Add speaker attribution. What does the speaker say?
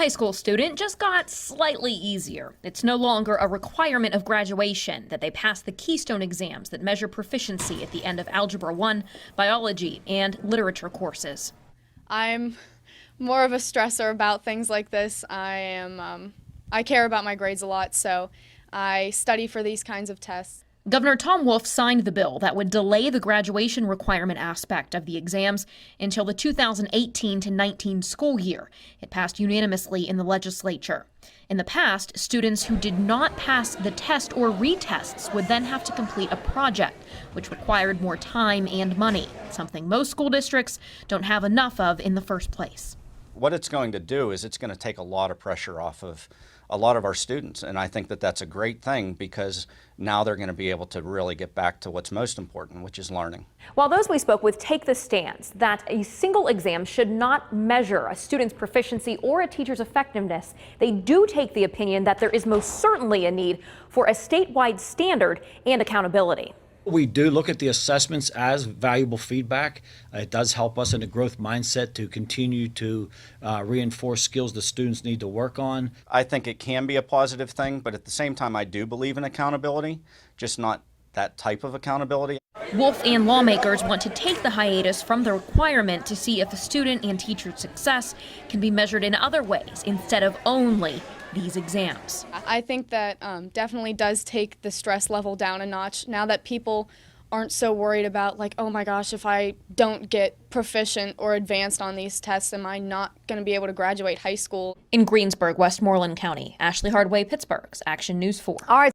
Speaker 1: high school student just got slightly easier. It's no longer a requirement of graduation that they pass the Keystone exams that measure proficiency at the end of Algebra 1, biology, and literature courses.
Speaker 2: I'm more of a stressor about things like this. I care about my grades a lot, so I study for these kinds of tests.
Speaker 1: Governor Tom Wolf signed the bill that would delay the graduation requirement aspect of the exams until the 2018-19 school year. It passed unanimously in the legislature. In the past, students who did not pass the test or retests would then have to complete a project, which required more time and money, something most school districts don't have enough of in the first place.
Speaker 3: What it's going to do is it's going to take a lot of pressure off of a lot of our students, and I think that that's a great thing because now they're going to be able to really get back to what's most important, which is learning.
Speaker 4: While those we spoke with take the stance that a single exam should not measure a student's proficiency or a teacher's effectiveness, they do take the opinion that there is most certainly a need for a statewide standard and accountability.
Speaker 5: We do look at the assessments as valuable feedback. It does help us in a growth mindset to continue to reinforce skills the students need to work on.
Speaker 3: I think it can be a positive thing, but at the same time, I do believe in accountability, just not that type of accountability.
Speaker 1: Wolf and lawmakers want to take the hiatus from the requirement to see if a student and teacher success can be measured in other ways instead of only these exams.
Speaker 2: I think that definitely does take the stress level down a notch now that people aren't so worried about, like, oh my gosh, if I don't get proficient or advanced on these tests, am I not going to be able to graduate high school?
Speaker 1: In Greensburg, Westmoreland County, Ashley Hardway, Pittsburgh's Action News 4.
Speaker 4: All right.